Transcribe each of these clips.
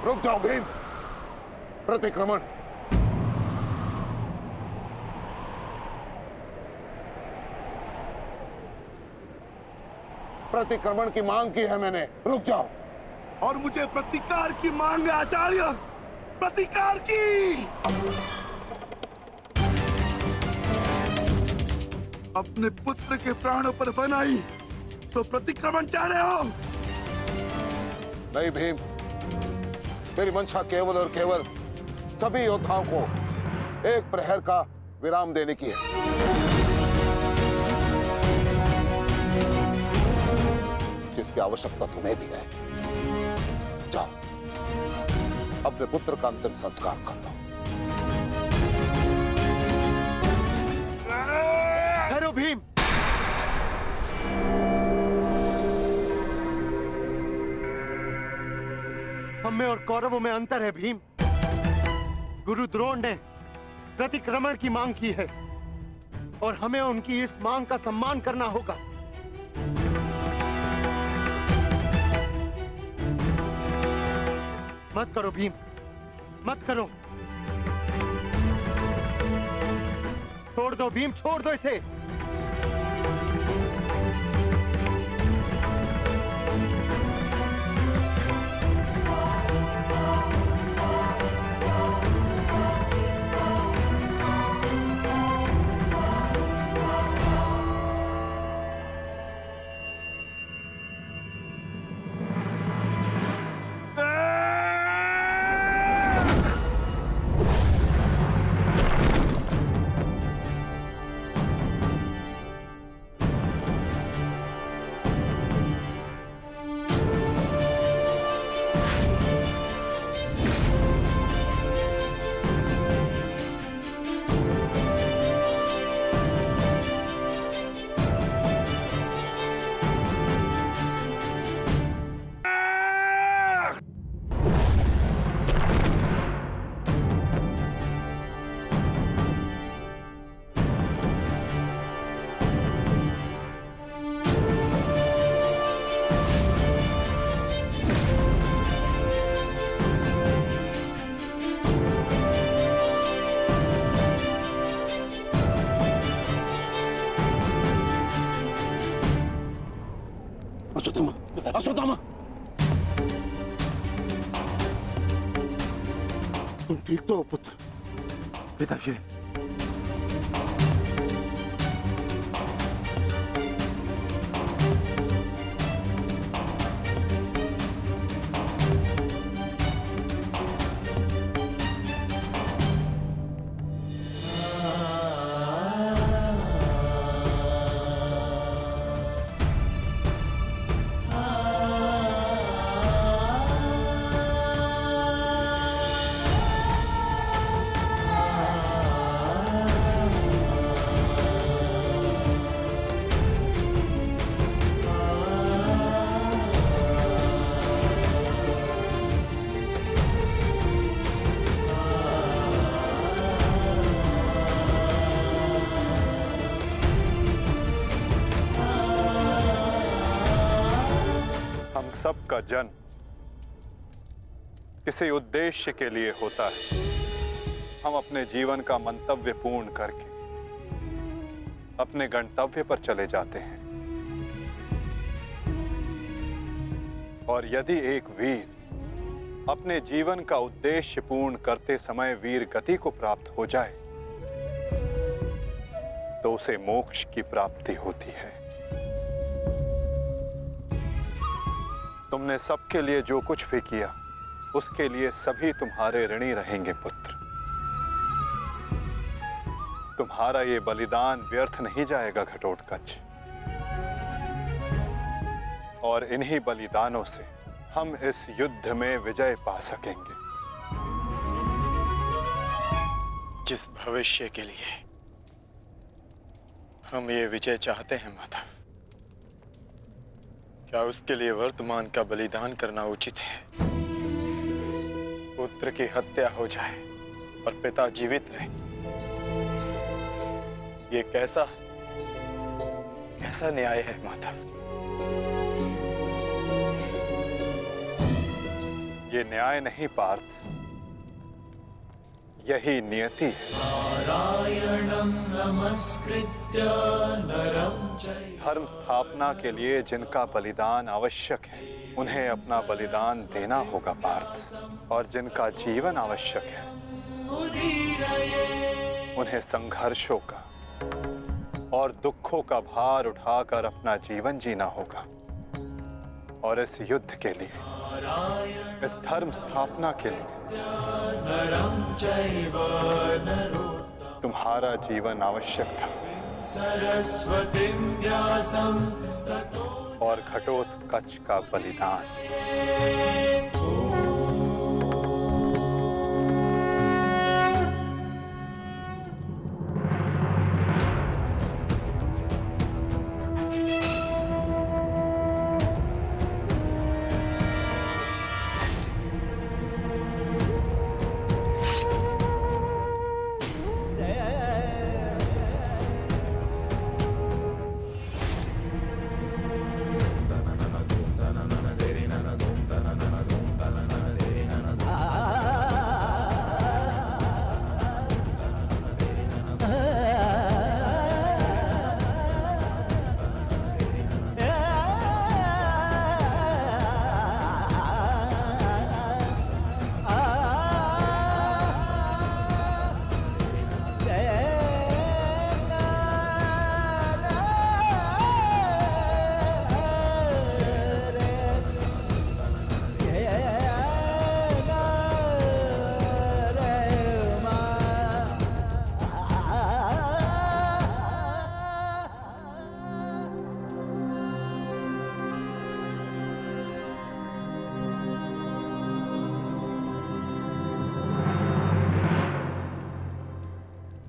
रुक जाओ भीम। प्रतिक्रमण। प्रतिक्रमण की मांग की है मैंने, रुक जाओ। और मुझे प्रतिकार की मांग है आचार्य, प्रतिकार की। अपने पुत्र के प्राणों पर बनाई तो प्रतिक्रमण चाह रहे हो? नहीं भीम, मेरी मंशा केवल और केवल सभी योद्धाओं को एक प्रहर का विराम देने की है। जिसकी आवश्यकता तुम्हें भी है। जाओ, अपने पुत्र का अंतिम संस्कार कर लो। ठहरो भीम। हम में और कौरवों में अंतर है भीम। गुरु द्रोण ने प्रतिक्रमण की मांग की है और हमें उनकी इस मांग का सम्मान करना होगा। मत करो भीम, मत करो। छोड़ दो भीम, छोड़ दो इसे। अश्वत्थामा, तुम ठीक तो हो पुत्र? पिताश्री, सबका जन्म किसी उद्देश्य के लिए होता है। हम अपने जीवन का मंतव्य पूर्ण करके अपने गंतव्य पर चले जाते हैं। और यदि एक वीर अपने जीवन का उद्देश्य पूर्ण करते समय वीर गति को प्राप्त हो जाए तो उसे मोक्ष की प्राप्ति होती है। तुमने सबके लिए जो कुछ भी किया उसके लिए सभी तुम्हारे ऋणी रहेंगे पुत्र। तुम्हारा ये बलिदान व्यर्थ नहीं जाएगा घटोत्कच। और इन्हीं बलिदानों से हम इस युद्ध में विजय पा सकेंगे। जिस भविष्य के लिए हम ये विजय चाहते हैं माधव, क्या उसके लिए वर्तमान का बलिदान करना उचित है? पुत्र की हत्या हो जाए और पिता जीवित रहे, ये कैसा न्याय है माधव? ये न्याय नहीं पार्थ, यही नियति है। धर्म स्थापना के लिए जिनका बलिदान आवश्यक है उन्हें अपना बलिदान देना होगा पार्थ, और जिनका जीवन आवश्यक है उन्हें संघर्षों का और दुखों का भार उठाकर अपना जीवन जीना होगा। और इस युद्ध के लिए, इस धर्म स्थापना के लिए तुम्हारा जीवन आवश्यक था, और घटोत्कच का बलिदान।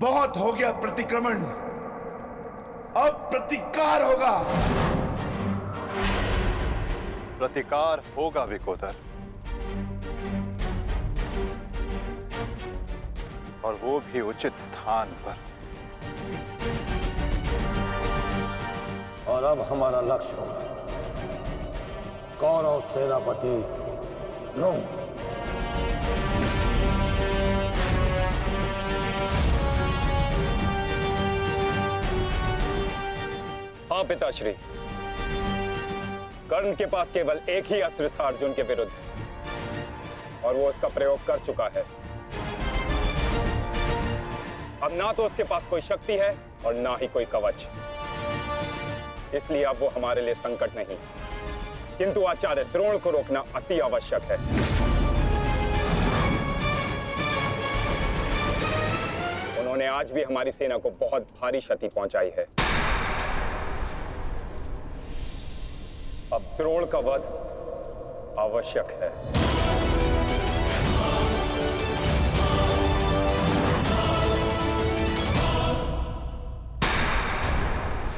बहुत हो गया प्रतिक्रमण, अब प्रतिकार होगा। प्रतिकार होगा विकोदर, और वो भी उचित स्थान पर। और अब हमारा लक्ष्य होगा कौरव सेनापति द्रोण। हाँ पिताश्री, कर्ण के पास केवल एक ही अस्त्र था अर्जुन के विरुद्ध, और वो उसका प्रयोग कर चुका है। अब ना तो उसके पास कोई शक्ति है और ना ही कोई कवच, इसलिए अब वो हमारे लिए संकट नहीं, किंतु आचार्य द्रोण को रोकना अति आवश्यक है। उन्होंने आज भी हमारी सेना को बहुत भारी क्षति पहुंचाई है। अब द्रोण का वध आवश्यक है।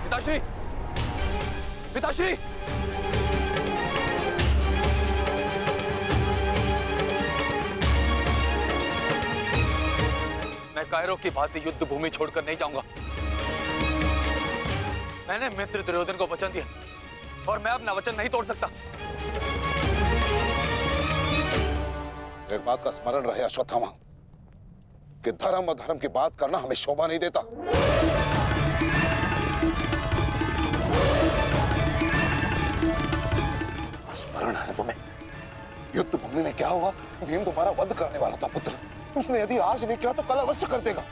पिताश्री, पिताश्री, मैं कायरों की भांति युद्ध भूमि छोड़कर नहीं जाऊंगा। मैंने मित्र दुर्योधन को वचन दिया और मैं अपना वचन नहीं तोड़ सकता। एक बात का स्मरण रहे अश्वत्थामा, कि धर्म और धर्म की बात करना हमें शोभा नहीं देता। स्मरण है तुम्हें, युद्ध भूमि में क्या हुआ? भीम तुम्हारा वध करने वाला था पुत्र, उसने यदि आज नहीं किया तो कल अवश्य कर देगा।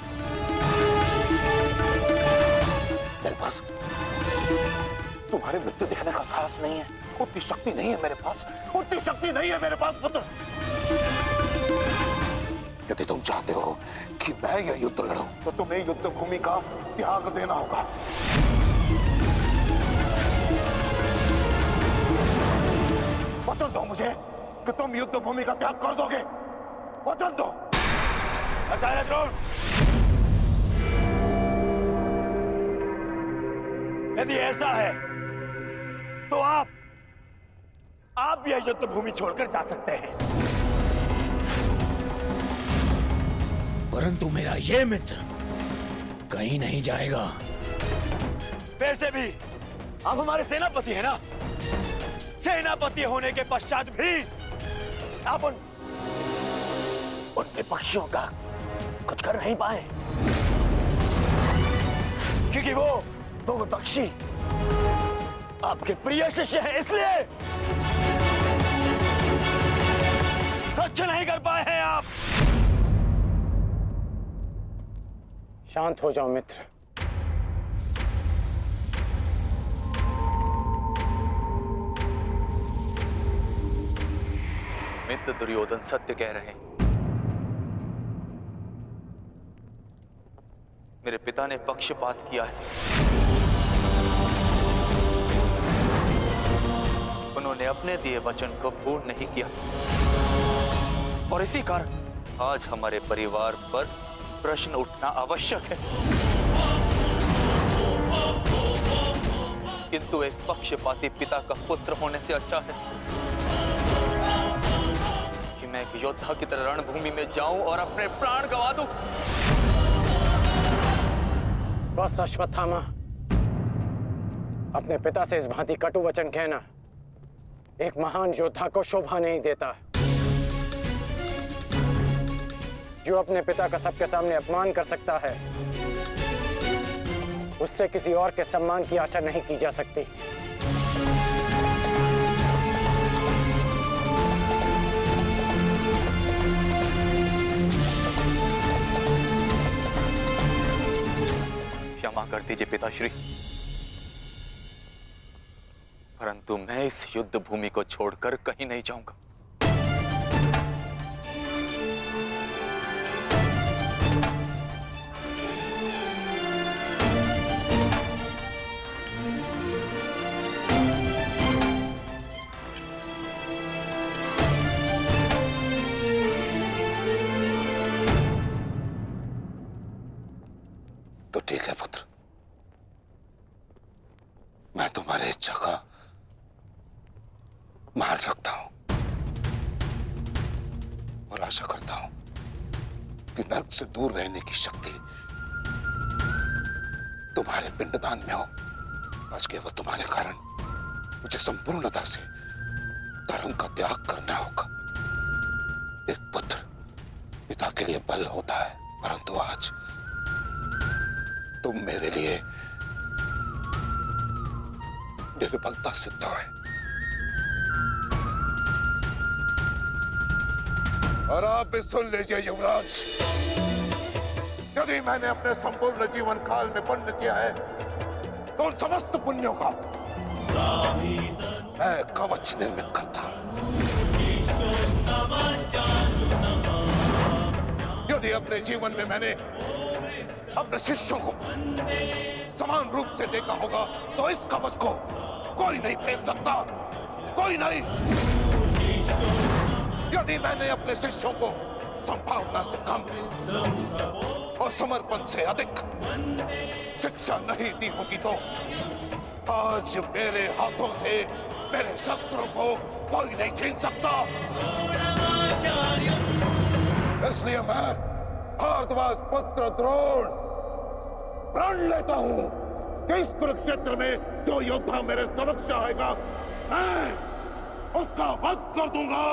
मेरे पास तुम्हारे मृत्यु देखने का साहस नहीं है, उतनी शक्ति नहीं है मेरे पास, उतनी शक्ति नहीं है मेरे पास पुत्र। यदि तुम चाहते हो कि मैं यह युद्ध लड़ूं, तो तुम्हें युद्ध भूमि का त्याग देना होगा। वचन दो मुझे कि तुम युद्ध भूमि का त्याग कर दोगे, वचन दो। आचार्य द्रोण, यदि ऐसा है तो आप यह युद्ध भूमि छोड़कर जा सकते हैं, परंतु मेरा ये मित्र कहीं नहीं जाएगा। वैसे भी आप हमारे सेनापति हैं ना? सेनापति होने के पश्चात भी आप उन विपक्षियों का कुछ कर नहीं पाए, क्योंकि वो विपक्षी आपके प्रिय शिष्य हैं, इसलिए कुछ नहीं कर पाए हैं आप। शांत हो जाओ मित्र। मित्र दुर्योधन सत्य कह रहे हैं। मेरे पिता ने पक्षपात किया है। उन्होंने अपने दिए वचन को पूर्ण नहीं किया और इसी कारण आज हमारे परिवार पर प्रश्न उठना आवश्यक है। किंतु एक पक्षपाती पिता का पुत्र होने से अच्छा है कि मैं एक योद्धा की तरह रणभूमि में जाऊं और अपने प्राण गंवा दूं। बस अश्वत्थामा, अपने पिता से इस भांति कटु वचन कहना एक महान योद्धा को शोभा नहीं देता। जो अपने पिता का सबके सामने अपमान कर सकता है, उससे किसी और के सम्मान की आशा नहीं की जा सकती। क्षमा कर दीजिए पिताश्री, परंतु मैं इस युद्ध भूमि को छोड़कर कहीं नहीं जाऊंगा। तो ठीक है पुत्र, मैं तुम्हारी इच्छा का मान रखता हूं और आशा करता हूं कि नर्क से दूर रहने की शक्ति तुम्हारे पिंडदान में हो। आज केवल तुम्हारे कारण मुझे संपूर्णता से धर्म का त्याग करना होगा। एक पुत्र पिता के लिए बल होता है, परंतु आज तुम मेरे लिए निर्बलता सिद्ध है। और आप भी सुन लीजिए युवराज, यदि मैंने अपने संपूर्ण जीवन काल में पुण्य किया है तो उन समस्त पुण्यों का मैं कवच निर्मित करता। यदि अपने जीवन में मैंने अपने शिष्यों को समान रूप से देखा होगा तो इस कवच को कोई नहीं फेंक सकता, कोई नहीं। यदि मैंने अपने शिष्यों को संभावना से कम और समर्पण से अधिक शिक्षा नहीं दी होगी तो आज मेरे हाथों से मेरे शस्त्रों को कोई नहीं छीन सकता। इसलिए मैं भारद्वाज पुत्र द्रोण प्रण लेता हूं कि इस कुरुक्षेत्र में जो योद्धा मेरे समक्ष आएगा मैं उसका वध कर दूंगा।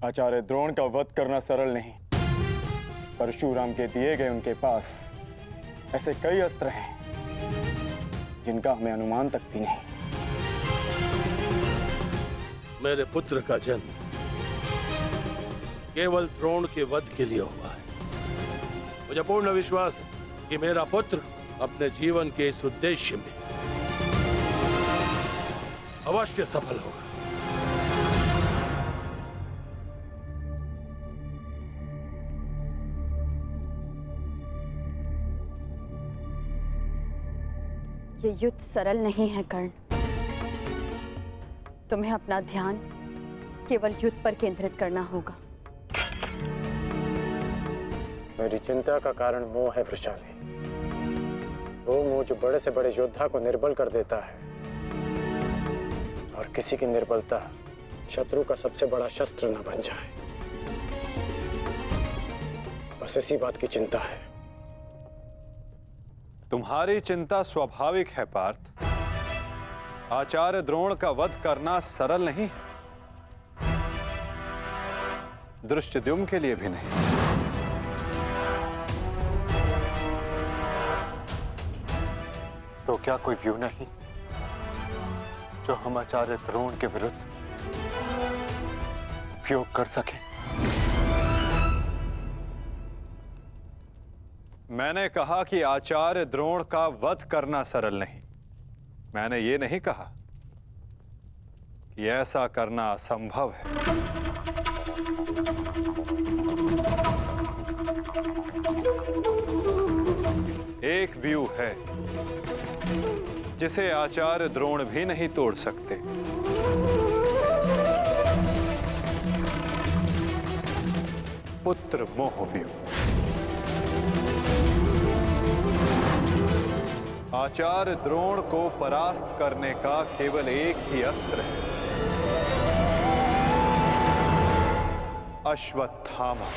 आचार्य द्रोण का वध करना सरल नहीं। परशुराम के दिए गए उनके पास ऐसे कई अस्त्र हैं जिनका हमें अनुमान तक भी नहीं। मेरे पुत्र का जन्म केवल द्रोण के वध के लिए हुआ है। मुझे पूर्ण विश्वास है कि मेरा पुत्र अपने जीवन के इस उद्देश्य में अवश्य सफल होगा। ये युद्ध सरल नहीं है कर्ण। तुम्हें अपना ध्यान केवल युद्ध पर केंद्रित करना होगा। मेरी चिंता का कारण मोह है वृषाली। वो मोह जो बड़े से बड़े योद्धा को निर्बल कर देता है और किसी की निर्बलता शत्रु का सबसे बड़ा शस्त्र न बन जाए। बस इसी बात की चिंता है। तुम्हारी चिंता स्वाभाविक है पार्थ। आचार्य द्रोण का वध करना सरल नहीं है, धृष्टद्युम्न के लिए भी नहीं। तो क्या कोई व्यू नहीं जो हम आचार्य द्रोण के विरुद्ध उपयोग कर सके? मैंने कहा कि आचार्य द्रोण का वध करना सरल नहीं। मैंने ये नहीं कहा कि ऐसा करना असंभव है। एक व्यू है जिसे आचार्य द्रोण भी नहीं तोड़ सकते। पुत्र मोह व्यू। आचार्य द्रोण को परास्त करने का केवल एक ही अस्त्र है, अश्वत्थामा।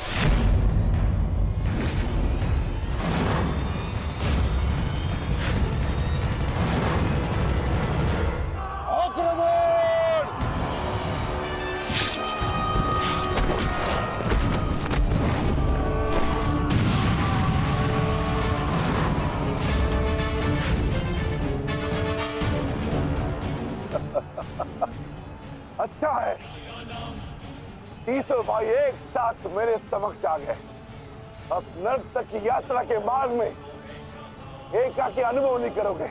अच्छा है, तीसों भाई एक साथ मेरे समक्ष आ गए। अब नर्क तक की यात्रा के मार्ग में एकाकी अनुभव नहीं करोगे।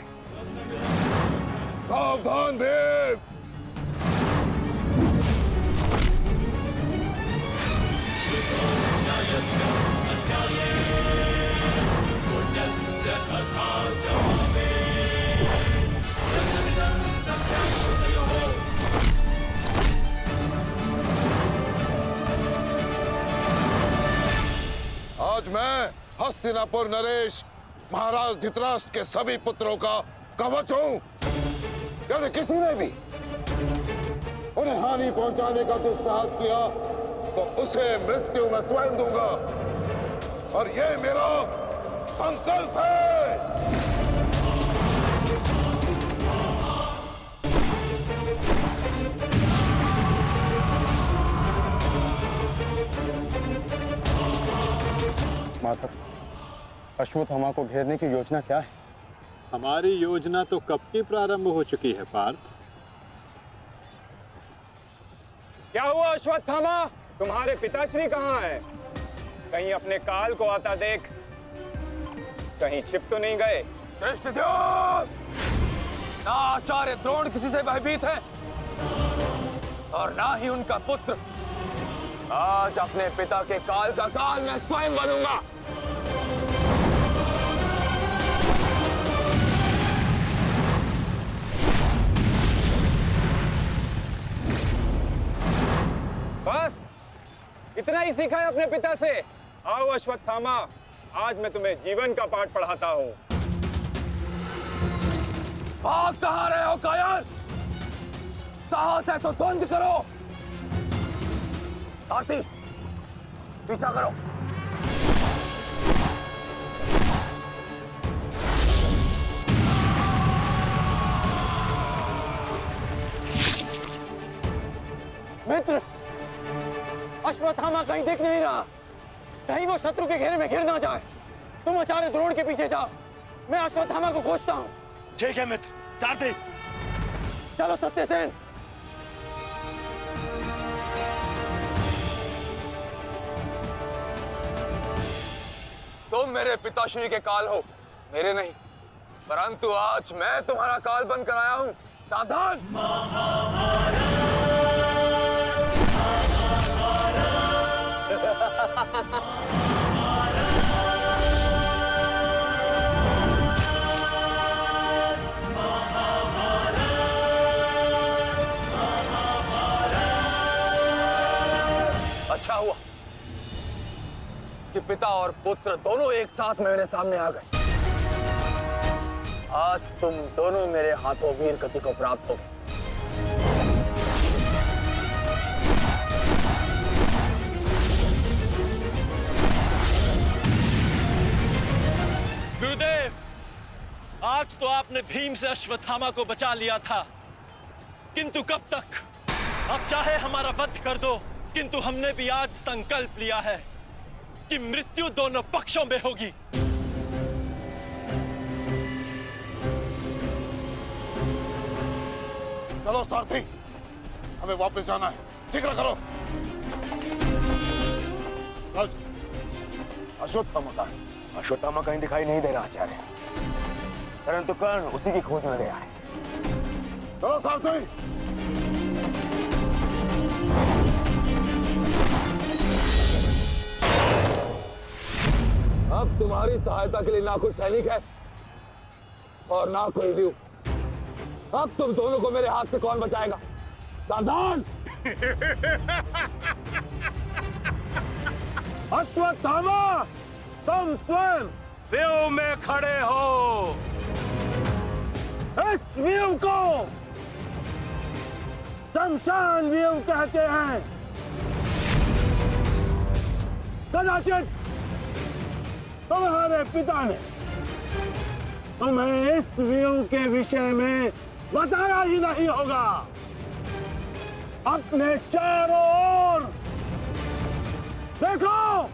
सावधान देव। आज मैं हस्तिनापुर नरेश महाराज धृतराष्ट्र के सभी पुत्रों का कवच हूं। यदि किसी ने भी उन्हें हानि पहुंचाने का दुस्साहस किया तो उसे मृत्यु में स्वयं दूंगा, और ये मेरा संकल्प है। माधव, अश्वत्थामा को घेरने की योजना क्या है? हमारी योजना तो कब की प्रारंभ हो चुकी है पार्थ। क्या हुआ अश्वत्थामा? तुम्हारे पिताश्री कहाँ हैं? कहीं अपने काल को आता देख कहीं छिप तो नहीं गए? धृष्टद्युम्न! ना आचार्य द्रोण किसी से भयभीत है और ना ही उनका पुत्र। आज अपने पिता के काल का काल मैं स्वयं बनूंगा। बस इतना ही सीखा है अपने पिता से? आओ अश्वत्थामा, आज मैं तुम्हें जीवन का पाठ पढ़ाता हूं। भाग कहां रहे हो कायर? साहस है तो द्वंद्व करो। आरती, पीछा करो। मित्र, अश्वत्थामा कहीं दिख नहीं रहा। कहीं वो शत्रु के घेरे में घिर ना जाए। तुम आचार्य द्रोण के पीछे जाओ, मैं अश्वत्थामा को खोजता हूँ। ठीक है मित्र, सारथी। चलो सत्यसेन। तुम मेरे पिताश्री के काल हो, मेरे नहीं। परंतु आज मैं तुम्हारा काल बनकर आया हूं। सावधान! अच्छा हुआ कि पिता और पुत्र दोनों एक साथ मेरे सामने आ गए। आज तुम दोनों मेरे हाथों वीर गति को प्राप्त हो गए। गुरुदेव, आज तो आपने भीम से अश्वत्थामा को बचा लिया था, किंतु कब तक? अब चाहे हमारा वध कर दो, किंतु हमने भी आज संकल्प लिया है कि मृत्यु दोनों पक्षों में होगी। चलो सारथी, हमें वापस जाना है। शीघ्र करो। अश्वत्थामा कहाँ है? अश्वत्थामा कहीं दिखाई नहीं दे रहा आचार्य, परंतु कर्ण उसी की खोज में गया है। चलो सारथी। अब तुम्हारी सहायता के लिए ना कोई सैनिक है और ना कोई व्यू। अब तुम दोनों को मेरे हाथ से कौन बचाएगा? सावधान! अश्वत्थामा, तुम स्वयं व्यू में खड़े हो। इस व्यू को शमशान व्यू कहते हैं। कदाचित तुम्हारे पिता ने तुम्हें इस व्यू के विषय में बताया ही नहीं होगा। अपने चारों ओर देखो।